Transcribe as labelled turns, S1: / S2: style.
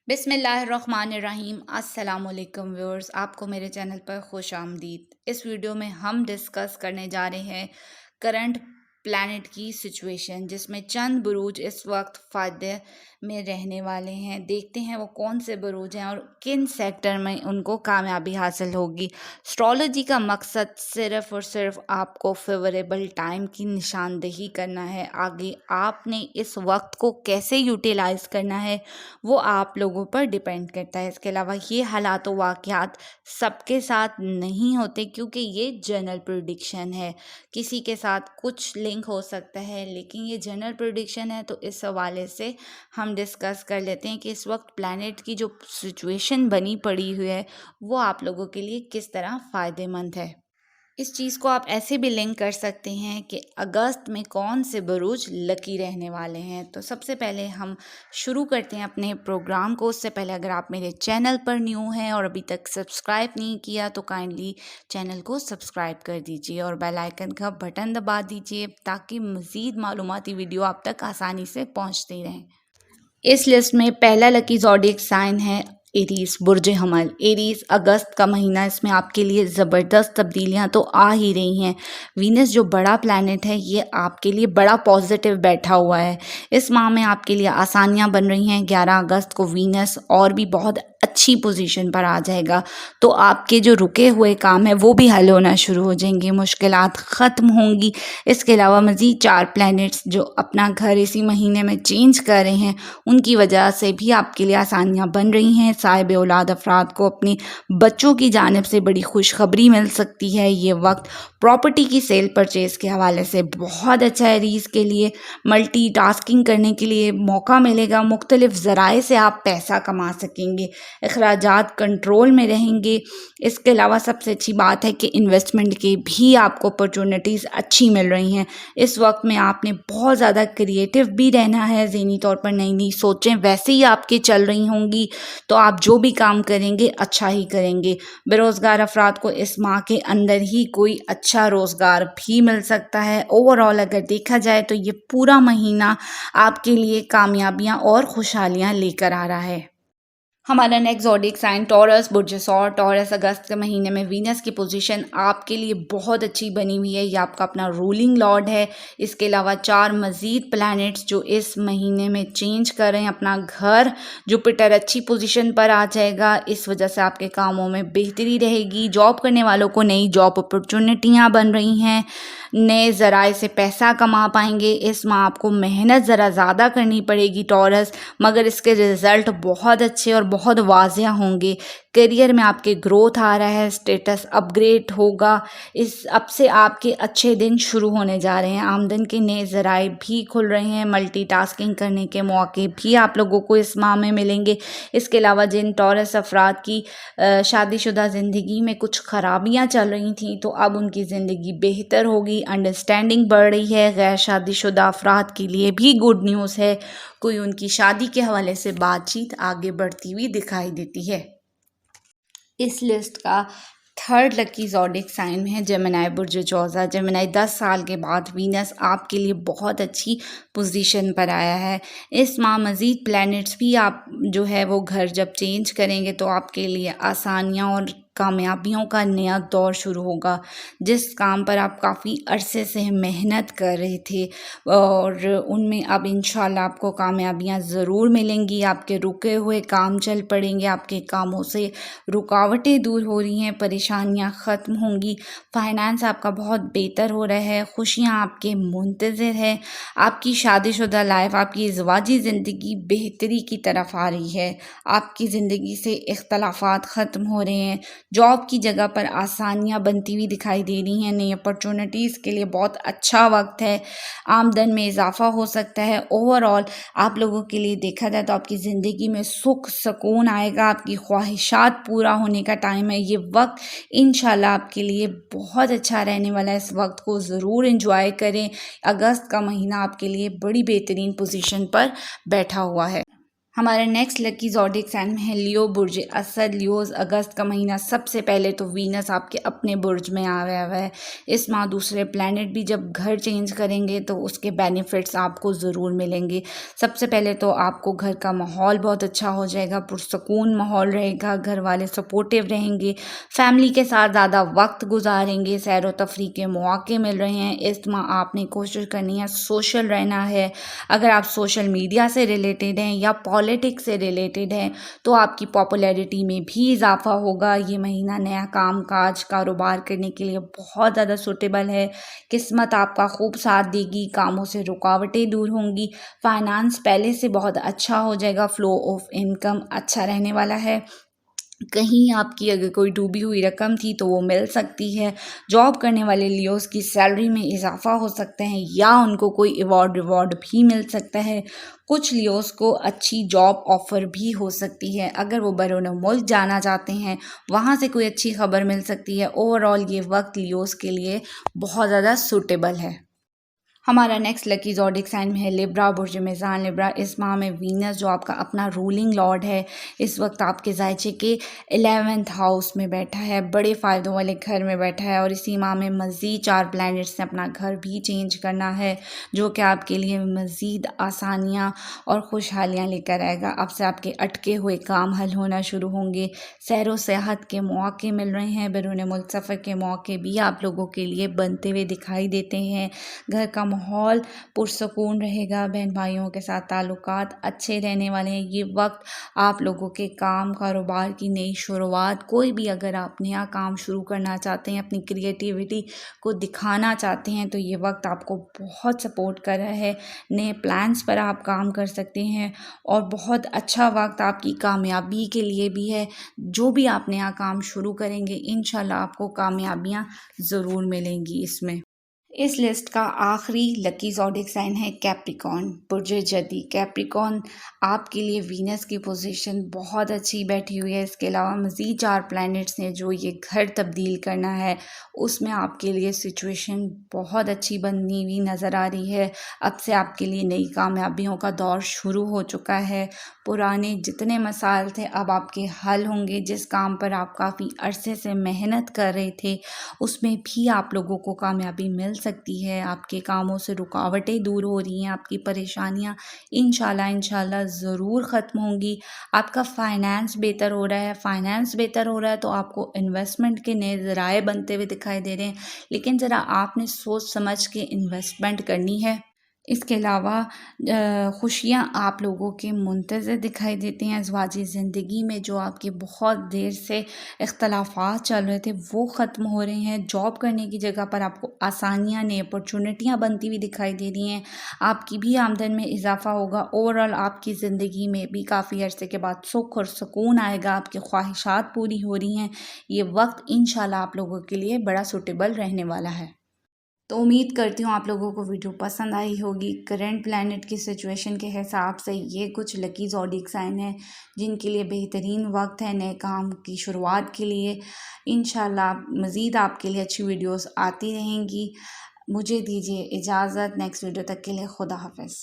S1: بسم اللہ الرحمن الرحیم۔ السلام علیکم ویورز، آپ کو میرے چینل پر خوش آمدید۔ اس ویڈیو میں ہم ڈسکس کرنے جا رہے ہیں کرنٹ پلانٹ کی سچویشن، جس میں چند بروج اس وقت فائدے میں رہنے والے ہیں۔ دیکھتے ہیں وہ کون سے بروج ہیں اور کن سیکٹر میں ان کو کامیابی حاصل ہوگی۔ اسٹرالوجی کا مقصد صرف اور صرف آپ کو فیوریبل ٹائم کی نشاندہی کرنا ہے۔ آگے آپ نے اس وقت کو کیسے یوٹیلائز کرنا ہے وہ آپ لوگوں پر ڈیپینڈ کرتا ہے۔ اس کے علاوہ یہ حالات و واقعات سب کے ساتھ نہیں ہوتے، کیونکہ یہ جنرل پریڈکشن ہے۔ کسی کے ساتھ کچھ لنک ہو سکتا ہے، لیکن یہ جنرل پریڈکشن ہے، تو اس حوالے سے ہم ڈسکس کر لیتے ہیں کہ اس وقت پلانٹ کی جو سچویشن بنی پڑی ہوئی ہے وہ آپ لوگوں کے لیے کس طرح فائدہ مند ہے۔ اس چیز کو آپ ایسے بھی لنک کر سکتے ہیں کہ اگست میں کون سے بروج لکی رہنے والے ہیں۔ تو سب سے پہلے ہم شروع کرتے ہیں اپنے پروگرام کو۔ اس سے پہلے اگر آپ میرے چینل پر نیو ہیں اور ابھی تک سبسکرائب نہیں کیا تو کائنڈلی چینل کو سبسکرائب کر دیجئے اور بیل آئیکن کا بٹن دبا دیجئے تاکہ مزید معلوماتی ویڈیو آپ تک آسانی سے پہنچتے رہیں۔ اس لسٹ میں پہلا لکی زوڈیک سائن ہے ایریز، برج حمل۔ ایریز، اگست کا مہینہ، اس میں آپ کے لیے زبردست تبدیلیاں تو آ ہی رہی ہیں۔ وینس جو بڑا پلانٹ ہے یہ آپ کے لیے بڑا پازیٹیو بیٹھا ہوا ہے۔ اس ماہ میں آپ کے لیے آسانیاں بن رہی ہیں۔ 11 اگست کو وینس اور بھی بہت اچھی پوزیشن پر آ جائے گا، تو آپ کے جو رکے ہوئے کام ہیں وہ بھی حل ہونا شروع ہو جائیں گے، مشکلات ختم ہوں گی۔ اس کے علاوہ مزید 4 پلانٹس جو اپنا گھر اسی مہینے میں چینج کر رہے ہیں، ان کی وجہ سے بھی آپ کے لیے آسانیاں بن رہی ہیں۔ صاحب اولاد افراد کو اپنے بچوں کی جانب سے بڑی خوشخبری مل سکتی ہے۔ یہ وقت پراپرٹی کی سیل پرچیز کے حوالے سے بہت اچھا ہے۔ ریز کے لیے ملٹی ٹاسکنگ کرنے کے لیے موقع ملے گا، مختلف ذرائع سے آپ پیسہ کما سکیں گے، اخراجات کنٹرول میں رہیں گے۔ اس کے علاوہ سب سے اچھی بات ہے کہ انویسٹمنٹ کے بھی آپ کو اپرچونٹیز اچھی مل رہی ہیں۔ اس وقت میں آپ نے بہت زیادہ کریٹیو بھی رہنا ہے، ذہنی طور پر نئی نئی سوچیں ویسے ہی آپ کے چل رہی ہوں گی، تو آپ جو بھی کام کریں گے اچھا ہی کریں گے۔ بے روزگار افراد کو اس ماہ کے اندر ہی کوئی اچھا روزگار بھی مل سکتا ہے۔ اوورآل اگر دیکھا جائے تو یہ پورا مہینہ آپ کے لیے کامیابیاں اور خوشحالیاں لے کر آ رہا ہے۔ ہمارا نیکسٹ زوڈیک سائن ٹورس، برج ثور۔ ٹورس، اگست کے مہینے میں وینس کی پوزیشن آپ کے لیے بہت اچھی بنی ہوئی ہے، یہ آپ کا اپنا رولنگ لارڈ ہے۔ اس کے علاوہ 4 مزید پلانٹس جو اس مہینے میں چینج کر رہے ہیں اپنا گھر، جوپیٹر اچھی پوزیشن پر آ جائے گا، اس وجہ سے آپ کے کاموں میں بہتری رہے گی۔ جاب کرنے والوں کو نئی جاب اپرچونٹیاں بن رہی ہیں، نئے ذرائع سے پیسہ کما پائیں گے۔ اس ماہ آپ کو محنت ذرا زیادہ کرنی پڑے گی ٹورس، مگر اس کے رزلٹ بہت اچھے اور بہت واضح ہوں گے۔ کیریئر میں آپ کے گروتھ آ رہا ہے، سٹیٹس اپ گریڈ ہوگا، اب سے آپ کے اچھے دن شروع ہونے جا رہے ہیں۔ آمدن کے نئے ذرائع بھی کھل رہے ہیں، ملٹی ٹاسکنگ کرنے کے موقع بھی آپ لوگوں کو اس ماہ میں ملیں گے۔ اس کے علاوہ جن ٹورس افراد کی شادی شدہ زندگی میں کچھ خرابیاں چل رہی تھیں تو اب ان کی زندگی بہتر ہوگی، انڈرسٹینڈنگ بڑھ رہی ہے۔ غیر شادی شدہ افراد کے لیے بھی گڈ نیوز ہے، کوئی ان کی شادی کے حوالے سے بات چیت آگے بڑھتی ہوئی دکھائی دیتی ہے۔ اس لسٹ کا 3rd لکی زوڈیک سائن ہے جیمنائی، برج جوزا۔ جیمنائی، 10 سال کے بعد وینس آپ کے لیے بہت اچھی پوزیشن پر آیا ہے۔ اس ماہ مزید پلانٹس بھی آپ جو ہے وہ گھر جب چینج کریں گے تو آپ کے لیے آسانیاں اور کامیابیوں کا نیا دور شروع ہوگا۔ جس کام پر آپ کافی عرصے سے محنت کر رہے تھے اور ان میں اب انشاءاللہ آپ کو کامیابیاں ضرور ملیں گی۔ آپ کے رکے ہوئے کام چل پڑیں گے، آپ کے کاموں سے رکاوٹیں دور ہو رہی ہیں، پریشانیاں ختم ہوں گی، فائنانس آپ کا بہت بہتر ہو رہا ہے، خوشیاں آپ کے منتظر ہیں۔ آپ کی شادی شدہ لائف، آپ کی ازدواجی زندگی بہتری کی طرف آ رہی ہے، آپ کی زندگی سے اختلافات ختم ہو رہے ہیں، جاب کی جگہ پر آسانیاں بنتی ہوئی دکھائی دے رہی ہیں، نئی اپرچونٹیز کے لیے بہت اچھا وقت ہے، آمدن میں اضافہ ہو سکتا ہے۔ اوورآل آپ لوگوں کے لیے دیکھا جائے تو آپ کی زندگی میں سکھ سکون آئے گا، آپ کی خواہشات پورا ہونے کا ٹائم ہے۔ یہ وقت انشاءاللہ آپ کے لیے بہت اچھا رہنے والا ہے، اس وقت کو ضرور انجوائے کریں۔ اگست کا مہینہ آپ کے لیے بڑی بہترین پوزیشن پر بیٹھا ہوا ہے۔ ہمارا نیکسٹ لکی زوڈک سائن میں ہے لیو برج اسد. لیوز اگست کا مہینہ سب سے پہلے تو وینس آپ کے اپنے برج میں آیا ہوا ہے. اس ماہ دوسرے پلانٹ بھی جب گھر چینج کریں گے تو اس کے بینیفٹس آپ کو ضرور ملیں گے. سب سے پہلے تو آپ کو گھر کا ماحول بہت اچھا ہو جائے گا، پرسکون ماحول رہے گا، گھر والے سپورٹیو رہیں گے، فیملی کے ساتھ زیادہ وقت گزاریں گے، سیر و تفریح کے مواقع مل رہے ہیں. اس ماہ آپ نے کوشش کرنی ہے سوشل رہنا ہے. اگر آپ سوشل میڈیا سے ریلیٹڈ ہیں یا پالیٹکس سے ریلیٹڈ ہیں تو آپ کی پاپولیرٹی میں بھی اضافہ ہوگا. یہ مہینہ نیا کام کاج کاروبار کرنے کے لیے بہت زیادہ سوٹیبل ہے. قسمت آپ کا خوب ساتھ دے گی، کاموں سے رکاوٹیں دور ہوں گی، فائنانس پہلے سے بہت اچھا ہو جائے گا، فلو آف انکم اچھا رہنے والا ہے. کہیں آپ کی اگر کوئی ڈوبی ہوئی رقم تھی تو وہ مل سکتی ہے. جاب کرنے والے لیوز کی سیلری میں اضافہ ہو سکتے ہیں یا ان کو کوئی ایوارڈ بھی مل سکتا ہے. کچھ لیوز کو اچھی جاب آفر بھی ہو سکتی ہے. اگر وہ بیرون ملک جانا چاہتے ہیں وہاں سے کوئی اچھی خبر مل سکتی ہے. اوور آل یہ وقت لیوز کے لیے بہت زیادہ سوٹیبل ہے. ہمارا نیکسٹ لکی زوڈک سائن میں ہے لیبرا برج میزان. لیبرا اس ماہ میں وینس جو آپ کا اپنا رولنگ لارڈ ہے اس وقت آپ کے ذائچے کے 11th ہاؤس میں بیٹھا ہے، بڑے فائدوں والے گھر میں بیٹھا ہے. اور اسی ماہ میں مزید 4 پلانٹس نے اپنا گھر بھی چینج کرنا ہے جو کہ آپ کے لیے مزید آسانیاں اور خوشحالیاں لے کر آئے گا. اب سے آپ کے اٹکے ہوئے کام حل ہونا شروع ہوں گے. سیر و سیاحت کے مواقع مل رہے ہیں، بیرون ملک سفر کے مواقع بھی آپ لوگوں کے لیے بنتے ہوئے دکھائی دیتے ہیں. گھر کا ماحول پرسکون رہے گا، بہن بھائیوں کے ساتھ تعلقات اچھے رہنے والے ہیں. یہ وقت آپ لوگوں کے کام کاروبار کی نئی شروعات، کوئی بھی اگر آپ نیا کام شروع کرنا چاہتے ہیں، اپنی کریٹیوٹی کو دکھانا چاہتے ہیں تو یہ وقت آپ کو بہت سپورٹ کر رہا ہے. نئے پلانس پر آپ کام کر سکتے ہیں اور بہت اچھا وقت آپ کی کامیابی کے لیے بھی ہے. جو بھی آپ نیا کام شروع کریں گے انشاءاللہ آپ کو کامیابیاں ضرور ملیں گی. اس لسٹ کا آخری لکی زوڈک سائن ہے کیپریکارن برج جدی. کیپریکارن آپ کے لیے وینس کی پوزیشن بہت اچھی بیٹھی ہوئی ہے. اس کے علاوہ مزید 4 پلانٹس نے جو یہ گھر تبدیل کرنا ہے اس میں آپ کے لیے سچویشن بہت اچھی بنی ہوئی نظر آ رہی ہے. اب سے آپ کے لیے نئی کامیابیوں کا دور شروع ہو چکا ہے. پرانے جتنے مسائل تھے اب آپ کے حل ہوں گے. جس کام پر آپ کافی عرصے سے محنت کر رہے تھے اس میں بھی آپ لوگوں کو کامیابی مل سکتی ہے. آپ کے کاموں سے رکاوٹیں دور ہو رہی ہیں، آپ کی پریشانیاں انشاءاللہ ضرور ختم ہوں گی. آپ کا فائنانس بہتر ہو رہا ہے. فائنانس بہتر ہو رہا ہے تو آپ کو انویسٹمنٹ کے نئے ذرائع بنتے ہوئے دکھائی دے رہے ہیں، لیکن ذرا آپ نے سوچ سمجھ کے انویسٹمنٹ کرنی ہے. اس کے علاوہ خوشیاں آپ لوگوں کے منتظر دکھائی دیتے ہیں. ازواجی زندگی میں جو آپ کے بہت دیر سے اختلافات چل رہے تھے وہ ختم ہو رہے ہیں. جاب کرنے کی جگہ پر آپ کو آسانیاں، نئی اپرچونٹیاں بنتی ہوئی دکھائی دے رہی ہیں. آپ کی بھی آمدن میں اضافہ ہوگا. اوورآل آپ کی زندگی میں بھی کافی عرصے کے بعد سکھ اور سکون آئے گا. آپ کی خواہشات پوری ہو رہی ہیں. یہ وقت انشاءاللہ آپ لوگوں کے لیے بڑا سوٹیبل رہنے والا ہے. تو امید کرتی ہوں آپ لوگوں کو ویڈیو پسند آئی ہوگی. کرنٹ پلانٹ کی سچویشن کے حساب سے یہ کچھ لکی زوڈک سائن ہیں جن کے لیے بہترین وقت ہے نئے کام کی شروعات کے لیے. انشاءاللہ مزید آپ کے لیے اچھی ویڈیوز آتی رہیں گی. مجھے دیجیے اجازت. نیکسٹ ویڈیو تک کے لیے خدا حافظ.